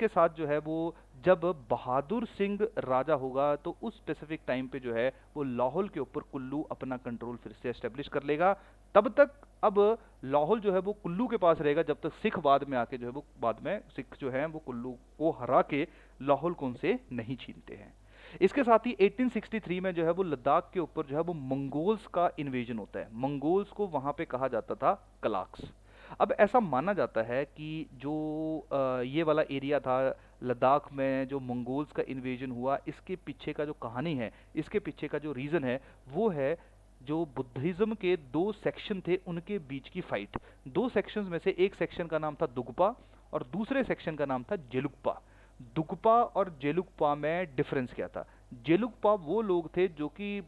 S1: साथ जो है वो जब बहादुर सिंह राजा होगा तो उस स्पेसिफिक टाइम पे जो है वो लाहौल के ऊपर कुल्लू अपना कंट्रोल फिर से एस्टेब्लिश कर लेगा। तब तक अब लाहौल जो है वो कुल्लू के पास रहेगा जब तक सिख बाद में आके जो है वो बाद में सिख जो है वो कुल्लू को हरा के लाहौल को उनसे नहीं छीनते हैं। इसके साथ ही 1863 में जो है वो लद्दाख के ऊपर जो है वो मंगोल्स का इन्वेजन होता है। मंगोल्स को वहां पे कहा जाता था कलाक्स। अब ऐसा माना जाता है कि जो ये वाला एरिया था लद्दाख में जो मंगोल्स का इन्वेजन हुआ, इसके पीछे का जो कहानी है, इसके पीछे का जो रीज़न है वो है जो बुद्धिज्म के दो सेक्शन थे उनके बीच की फाइट। दो सेक्शंस में से एक सेक्शन का नाम था दुगपा और दूसरे सेक्शन का नाम था जेलुकपा। दुगपा और जेलुकपा में डिफरेंस क्या था? जेलुकपा वो लोग थे जो कि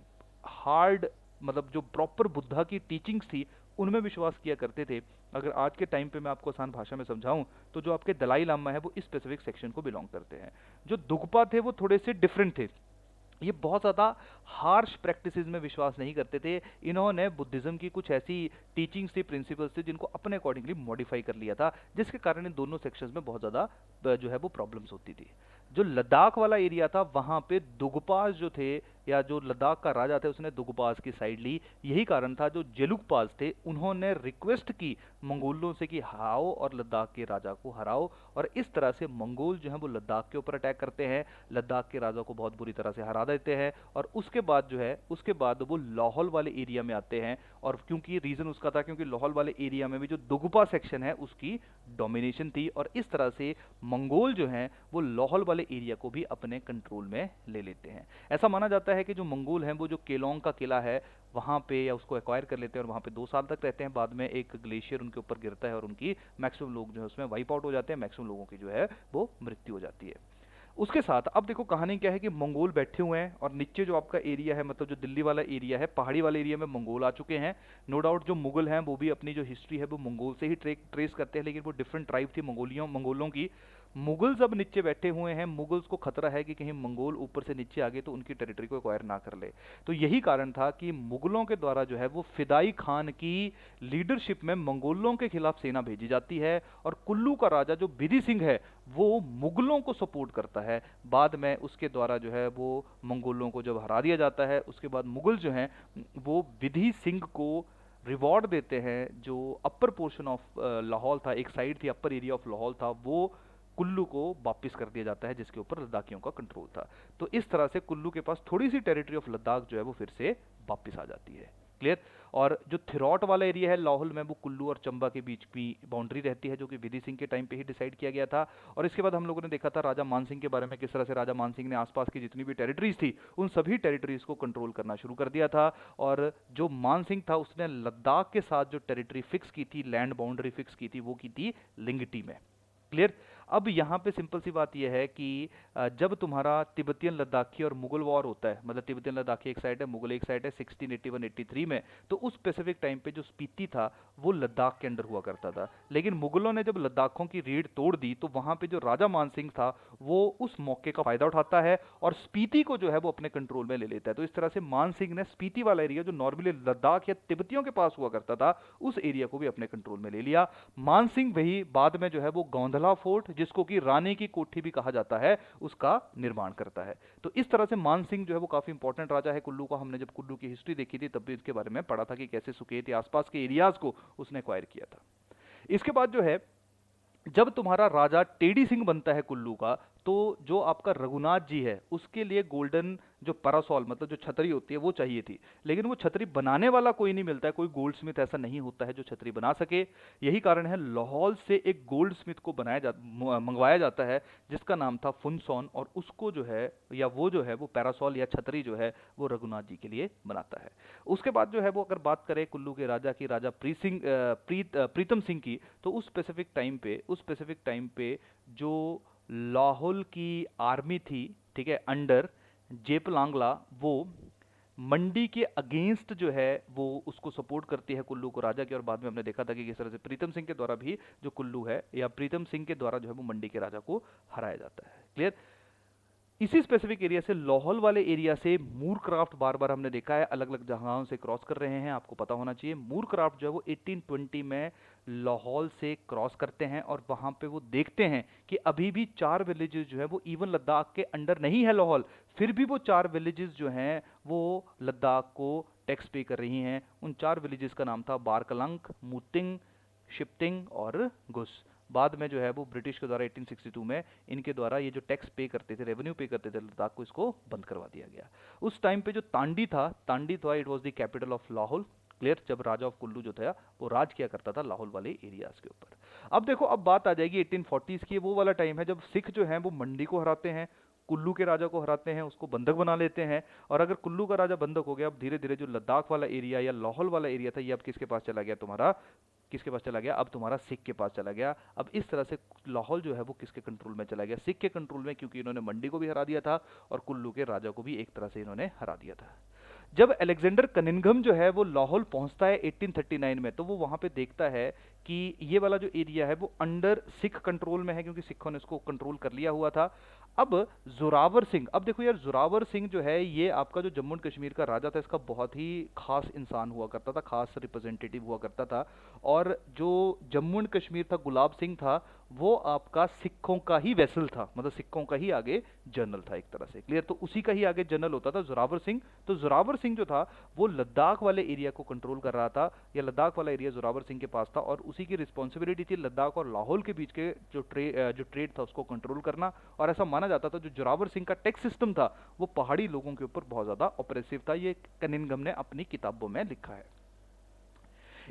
S1: हार्ड, मतलब जो प्रॉपर बुद्धा की टीचिंग्स थी उनमें विश्वास किया करते थे। अगर आज के टाइम पे मैं आपको आसान भाषा में समझाऊं तो जो आपके दलाई लामा है वो इस स्पेसिफिक सेक्शन को बिलोंग करते हैं। जो दुगपा थे वो थोड़े से डिफरेंट थे, ये बहुत ज़्यादा हार्श प्रैक्टिसेस में विश्वास नहीं करते थे। इन्होंने बुद्धिज़्म की कुछ ऐसी टीचिंग्स थी, प्रिंसिपल्स थे जिनको अपने अकॉर्डिंगली मॉडिफाई कर लिया था, जिसके कारण इन दोनों सेक्शंस में बहुत ज़्यादा जो है वो प्रॉब्लम्स होती थी। जो लद्दाख वाला एरिया था वहाँ पे दुगपास जो थे, या जो लद्दाख का राजा था उसने दुगपास की साइड ली। यही कारण था जो जेलुकपास थे उन्होंने रिक्वेस्ट की मंगोलों से कि आओ और लद्दाख के राजा को हराओ, और इस तरह से मंगोल जो है वो लद्दाख के ऊपर अटैक करते हैं, लद्दाख के राजा को बहुत बुरी तरह से हरा देते हैं, और उसके बाद जो है उसके बाद वो लाहौल वाले एरिया में आते हैं। और क्योंकि रीजन उसका था क्योंकि लाहौल वाले एरिया में भी जो दुगपा सेक्शन है उसकी डोमिनेशन थी, और इस तरह से मंगोल जो हैं वो लाहौल वाले एरिया को भी अपने कंट्रोल में ले लेते हैं। ऐसा माना जाता है कि जो मंगोल हैं वो जो केलोंग का किला है वहाँ पे, या उसको एक्वायर कर लेते हैं और वहाँ पे 2 साल तक रहते हैं। बाद में एक ग्लेशियर उनके ऊपर गिरता है और उनकी मैक्सिमम लोग जो है उसमें वाइप आउट हो जाते हैं, मैक्सिमम लोगों की जो है वो मृत्यु हो जाती है। उसके साथ अब देखो कहानी क्या है कि मंगोल बैठे हुए हैं और नीचे जो आपका एरिया है, मतलब जो दिल्ली वाला एरिया है, पहाड़ी वाले एरिया में मंगोल आ चुके हैं। नो डाउट जो मुगल हैं वो भी अपनी जो हिस्ट्री है वो मंगोल से ही ट्रेस करते हैं, लेकिन वो डिफरेंट ट्राइब थी मंगोलों की। मुगल्स अब नीचे बैठे हुए हैं, मुगल्स को खतरा है कि कहीं मंगोल ऊपर से नीचे आ गए तो उनकी टेरिटरी को एक्वायर ना कर ले। तो यही कारण था कि मुगलों के द्वारा जो है वो फिदाई खान की लीडरशिप में मंगोलों के खिलाफ सेना भेजी जाती है, और कुल्लू का राजा जो बिधि सिंह है वो मुगलों को सपोर्ट करता है। बाद में उसके द्वारा जो है वो मंगोलों को जब हरा दिया जाता है, उसके बाद मुगल जो हैं वो विधि सिंह को रिवॉर्ड देते हैं। जो अपर पोर्शन ऑफ लाहौल था, एक साइड थी अपर एरिया ऑफ लाहौल था, वो कुल्लू को वापस कर दिया जाता है जिसके ऊपर लद्दाखियों का कंट्रोल था। तो इस तरह से कुल्लू के पास थोड़ी सी टेरिटरी ऑफ लद्दाख जो है वो फिर से वापस आ जाती है। क्लियर? और जो थिरौट वाला एरिया है लाहौल में, वो कुल्लू और चंबा के बीच की बाउंड्री रहती है, जो कि विधि सिंह के टाइम पे ही डिसाइड किया गया था। और इसके बाद हम लोगों ने देखा था राजा मान सिंह के बारे में, किस तरह से राजा मान सिंह ने आसपास की जितनी भी टेरिटरीज थी उन सभी टेरिटरीज को कंट्रोल करना शुरू कर दिया था। और जो मान सिंह था उसने लद्दाख के साथ जो टेरिटरी फिक्स की थी, लैंड बाउंड्री फिक्स की थी, वो की थी लिंगटी में। क्लियर? अब यहाँ पे सिंपल सी बात यह है कि जब तुम्हारा तिब्बतियन लद्दाखी और मुगल वॉर होता है, मतलब तिब्बतियन लद्दाखी एक साइड है, मुगल एक साइड है, 1681-83 में, तो उस स्पेसिफिक टाइम पे जो स्पीति था वो लद्दाख के अंडर हुआ करता था। लेकिन मुगलों ने जब लद्दाखों की रीढ़ तोड़ दी तो वहाँ पे जो राजा मान सिंह था वो उस मौके का फायदा उठाता है और स्पीति को जो है वो अपने कंट्रोल में ले लेता है। तो इस तरह से मान सिंह ने स्पीति वाला एरिया जो नॉर्मली लद्दाख या तिब्बतियों के पास हुआ करता था उस एरिया को भी अपने कंट्रोल में ले लिया। मानसिंह वही बाद में जो है वो गोंधला फोर्ट, जिसको कि रानी की कोठी भी कहा जाता है, उसका निर्माण करता है। तो इस तरह से मानसिंह जो है वो काफी इंपॉर्टेंट राजा है कुल्लू का। हमने जब कुल्लू की हिस्ट्री देखी थी तब भी इसके बारे में पढ़ा था कि कैसे सुकेत या आसपास के एरियाज को उसने एक्वायर किया था। इसके बाद जो है जब तुम्हारा राजा टेडी सिंह बनता है कुल्लू का, तो जो आपका रघुनाथ जी है उसके लिए गोल्डन जो पैरासॉल, मतलब जो छतरी होती है वो चाहिए थी। लेकिन वो छतरी बनाने वाला कोई नहीं मिलता है, कोई गोल्ड स्मिथ ऐसा नहीं होता है जो छतरी बना सके। यही कारण है लाहौल से एक गोल्ड स्मिथ को मंगवाया जाता है जिसका नाम था फुनसॉन, और उसको जो है या वो जो है वो पैरासॉल या छतरी जो है वो रघुनाथ जी के लिए बनाता है। उसके बाद जो है वो अगर बात करें कुल्लू के राजा की, राजा प्रीतम सिंह की, तो उस स्पेसिफिक टाइम पे जो लाहौल की आर्मी थी, ठीक है, अंडर जेपलांगला, वो मंडी के अगेंस्ट जो है वो उसको सपोर्ट करती है कुल्लू को राजा की। और बाद में हमने देखा था कि किस तरह से प्रीतम सिंह के द्वारा भी जो कुल्लू है, या प्रीतम सिंह के द्वारा जो है वो मंडी के राजा को हराया जाता है। क्लियर? इसी स्पेसिफिक एरिया से, लाहौल वाले एरिया से मूरक्राफ्ट बार बार हमने देखा है अलग अलग जगहों से क्रॉस कर रहे हैं, आपको पता होना चाहिए। मूरक्राफ्ट जो है वो 1820 में लाहौल से क्रॉस करते हैं और वहां पे वो देखते हैं कि अभी भी 4 विलेजेस जो है वो इवन लद्दाख के अंडर नहीं है लाहौल, फिर भी वो 4 विलेजेस जो हैं वो लद्दाख को टैक्स पे कर रही हैं। उन 4 विलेजेस का नाम था बारकलंक, मूतिंग, शिप्टिंग और गुस। बाद में जो है वो ब्रिटिश के द्वारा 1862 में इनके द्वारा ये जो टैक्स पे करते थे, रेवेन्यू पे करते थे लद्दाख को, इसको बंद करवा दिया गया। उस टाइम पे जो तांडी था, it was the capital of Lahaul. Clear? जब राजा ऑफ कुल्लू जो था वो राज किया करता था लाहौल वाले एरियाज के ऊपर। अब देखो, अब बात आ जाएगी 1840s की। वो वाला टाइम है जब सिख जो है वो मंडी को हराते हैं, कुल्लू के राजा को हराते हैं, उसको बंधक बना लेते हैं, और अगर कुल्लू का राजा बंधक हो गया, अब धीरे धीरे जो लद्दाख वाला एरिया या लाहौल वाला एरिया था, ये अब किसके पास चला गया तुम्हारा, किसके पास चला गया, अब तुम्हारा सिख के पास चला गया। अब इस तरह से लाहौल जो है वो किसके कंट्रोल में चला गया, सिख के कंट्रोल में, क्योंकि इन्होंने मंडी को भी हरा दिया था और कुल्लू के राजा को भी एक तरह से इन्होंने हरा दिया था। जब अलेक्जेंडर कनिंघम जो है वो लाहौल पहुंचता है 1839 में, तो वो वहां पे देखता है कि ये वाला जो एरिया है वो अंडर सिख कंट्रोल में है, क्योंकि सिखों ने इसको कंट्रोल कर लिया हुआ था। अब जोरावर सिंह, अब देखो यार, जोरावर सिंह जो है ये आपका जो जम्मू एंड कश्मीर का राजा था, इसका बहुत ही खास इंसान हुआ करता था, खास रिप्रेजेंटेटिव हुआ करता था। और जो जम्मू एंड कश्मीर था, गुलाब सिंह था, वो आपका सिखों का ही वेसल था, मतलब सिखों का ही आगे जनरल था एक तरह से, क्लियर। तो उसी का ही आगे जनरल होता था जोरावर सिंह। तो जोरावर सिंह जो था वो लद्दाख वाले एरिया को कंट्रोल कर रहा था, या लद्दाख वाला एरिया जोरावर सिंह के पास था, और उसी की रिस्पॉन्सिबिलिटी थी लद्दाख और लाहौल के बीच के जो ट्रेड था उसको कंट्रोल करना। और ऐसा माना जाता था जो जोरावर सिंह का टैक्स सिस्टम था वो पहाड़ी लोगों के ऊपर बहुत ज्यादा ऑपरेसिव था। ये कनिंघम ने अपनी किताबों में लिखा है।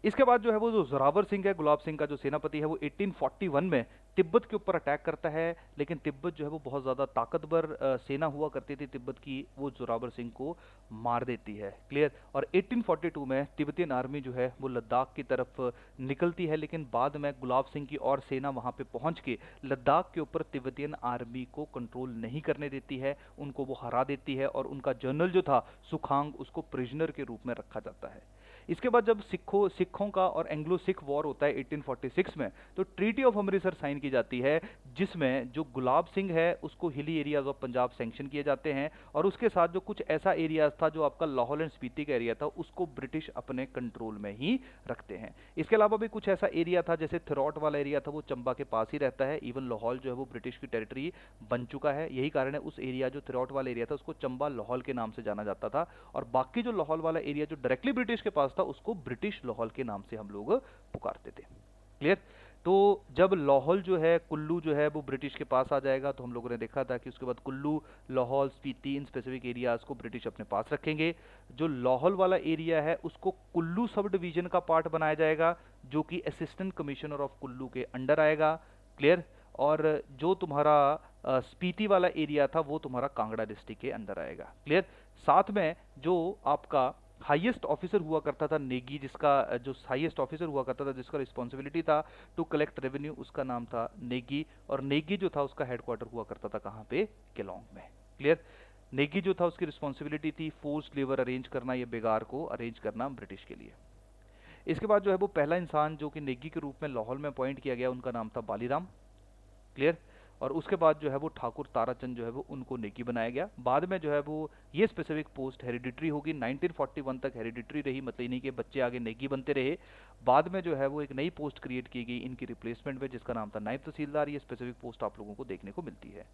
S1: इसके बाद जो है वो जो जोरावर सिंह है, गुलाब सिंह का जो सेनापति है, वो 1841 में तिब्बत के ऊपर अटैक करता है, लेकिन तिब्बत जो है वो बहुत ज़्यादा ताकतवर सेना हुआ करती थी तिब्बत की, वो जोरावर सिंह को मार देती है, क्लियर। और 1842 में तिब्बतियन आर्मी जो है वो लद्दाख की तरफ निकलती है, लेकिन बाद में गुलाब सिंह की और सेना वहाँ पे पहुँच के लद्दाख के ऊपर तिब्बतियन आर्मी को कंट्रोल नहीं करने देती है, उनको वो हरा देती है, और उनका जनरल जो था सुखांग, उसको प्रिजनर के रूप में रखा जाता है। इसके बाद जब सिखों का और एंग्लो सिख वॉर होता है 1846 में, तो ट्रीटी ऑफ अमृतसर साइन की जाती है, जिसमें जो गुलाब सिंह है उसको hilly areas of Punjab sanction किए जाते हैं, और उसके साथ जो कुछ ऐसा एरियाज था जो आपका लाहौल एंड स्पीति का एरिया था, उसको ब्रिटिश अपने कंट्रोल में ही रखते हैं। इसके अलावा भी कुछ ऐसा एरिया था, जैसे थिरौट वाला एरिया था, वो चंबा के पास ही रहता है। इवन लाहौल जो है वो ब्रिटिश की टेरिटरी बन चुका है, यही कारण है उस एरिया जो थिरौट वाला एरिया था उसको चंबा लाहौल के नाम से जाना जाता था, और बाकी जो लाहौल वाला एरिया जो डायरेक्टली ब्रिटिश के पास था उसको ब्रिटिश लाहौल के नाम से हम लोग पुकारते थे, क्लियर। तो जब लाहौल जो है, कुल्लू जो है वो ब्रिटिश के पास आ जाएगा, तो हम लोगों ने देखा था कि उसके बाद Kullu, Lahaul, Spiti, in specific areas को ब्रिटिश अपने पास रखेंगे। जो लाहौल वाला एरिया है उसको कुल्लू सब डिवीजन का पार्ट बनाया जाएगा, जो कि असिस्टेंट कमिश्नर ऑफ कुल्लू के अंडर आएगा, क्लियर। और जो तुम्हारा स्पीति वाला एरिया था वो तुम्हारा कांगड़ा डिस्ट्रिक्ट के अंदर आएगा, क्लियर। साथ में जो आपका हाईएस्ट ऑफिसर हुआ करता था नेगी, जिसका जो हाईएस्ट ऑफिसर हुआ करता था जिसका रिस्पॉन्सिबिलिटी था टू कलेक्ट रेवेन्यू, उसका नाम था नेगी। और नेगी जो था उसका हेडक्वार्टर हुआ करता था कहाँ पे, केलोंग में, क्लियर। नेगी जो था उसकी रिस्पॉन्सिबिलिटी थी फोर्स लेबर अरेंज करना, ये बेगार को अरेंज करना ब्रिटिश के लिए। इसके बाद जो है वो पहला इंसान जो कि नेगी के रूप में लाहौल में अपॉइंट किया गया, उनका नाम था बालीराम, क्लियर। और उसके बाद जो है वो ठाकुर ताराचंद जो है वो उनको नेकी बनाया गया। बाद में जो है वो ये स्पेसिफिक पोस्ट हेरिडिटरी होगी, 1941 तक हेरिडिटरी रही, मतलब इन्हीं के बच्चे आगे नेकी बनते रहे। बाद में जो है वो एक नई पोस्ट क्रिएट की गई इनकी रिप्लेसमेंट में, जिसका नाम था नायब तहसीलदार। ये स्पेसिफिक पोस्ट आप लोगों को देखने को मिलती है।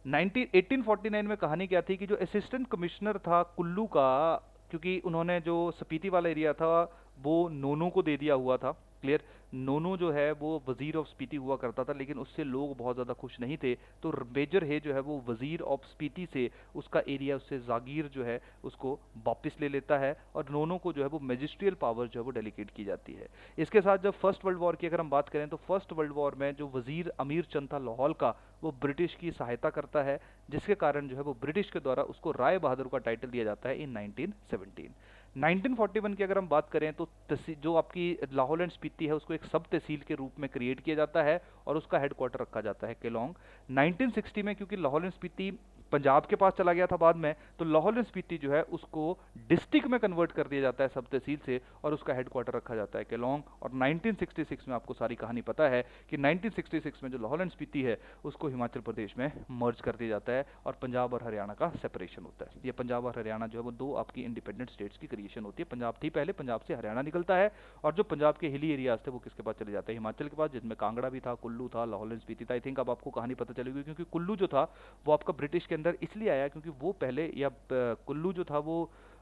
S1: 1849 में कहानी क्या थी कि जो असिस्टेंट कमिश्नर था कुल्लू का, क्योंकि उन्होंने जो स्पीति वाला एरिया था वो नोनू को दे दिया हुआ था, क्लियर। नोनू जो है वो वजीर ऑफ स्पीति हुआ करता था, लेकिन उससे लोग बहुत ज़्यादा खुश नहीं थे, तो मेजर है जो है वो वजीर ऑफ स्पीति से उसका एरिया, उससे जागीर जो है उसको वापस ले लेता है, और नोनू को जो है वो मैजिस्ट्रियल पावर जो है वो डेलीकेट की जाती है। इसके साथ जब फर्स्ट वर्ल्ड वॉर की अगर हम बात करें, तो फर्स्ट वर्ल्ड वॉर में जो वजीर अमीर चंद था लाहौल का, वो ब्रिटिश की सहायता करता है, जिसके कारण जो है वो ब्रिटिश के द्वारा उसको राय बहादुर का टाइटल दिया जाता है इन 1917। 1941 की अगर हम बात करें, तो जो आपकी लाहौल एंड स्पीति है उसको एक सब तहसील के रूप में क्रिएट किया जाता है, और उसका हेडक्वार्टर रखा जाता है केलोंग। 1960 में क्योंकि लाहौल एंड स्पीति पंजाब के पास चला गया था बाद में, तो लाहौल एंड स्पीति जो है उसको डिस्ट्रिक्ट में कन्वर्ट कर दिया जाता है सब तहसील से, और उसका हेडक्वार्टर रखा जाता है केलोंग। और 1966 में आपको सारी कहानी पता है कि 1966 में जो लाहौल एंड स्पीति है उसको हिमाचल प्रदेश में मर्ज कर दिया जाता है, और पंजाब और हरियाणा का सेपरेशन होता है। ये पंजाब और हरियाणा जो है वो दो आपकी इंडिपेंडेंट स्टेट्स की क्रिएशन होती है। पंजाब थी पहले, पंजाब से हरियाणा निकलता है, और जो पंजाब के हिली एरियाज थे वो किसके पास चले जाते हैं, हिमाचल के पास, जिसमें कांगड़ा भी था, कुल्लू था, लाहौल एंड स्पीति था। आई थिंक अब आपको कहानी पता चलेगी, क्योंकि कुल्लू जो था वो आपका ब्रिटिश के अंदर इसलिए आया क्योंकि वो पहले, या कुल्लू जो था वो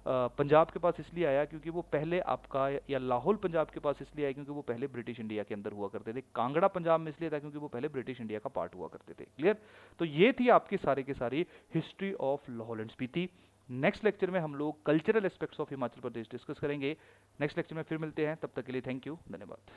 S1: पंजाब के पास इसलिए आया क्योंकि वो पहले आपका, या लाहौल पंजाब के पास इसलिए आया क्योंकि वो पहले ब्रिटिश इंडिया के अंदर हुआ करते थे। कांगड़ा पंजाब में इसलिए था क्योंकि वो पहले ब्रिटिश इंडिया का पार्ट हुआ करते थे, क्लियर। तो ये थी आपकी सारी की सारी history of Lahaul and Spiti. Next lecture में हम लोग cultural aspects of Himachal Pradesh discuss करेंगे। नेक्स्ट लेक्चर में फिर मिलते हैं, तब तक के लिए थैंक यू, धन्यवाद।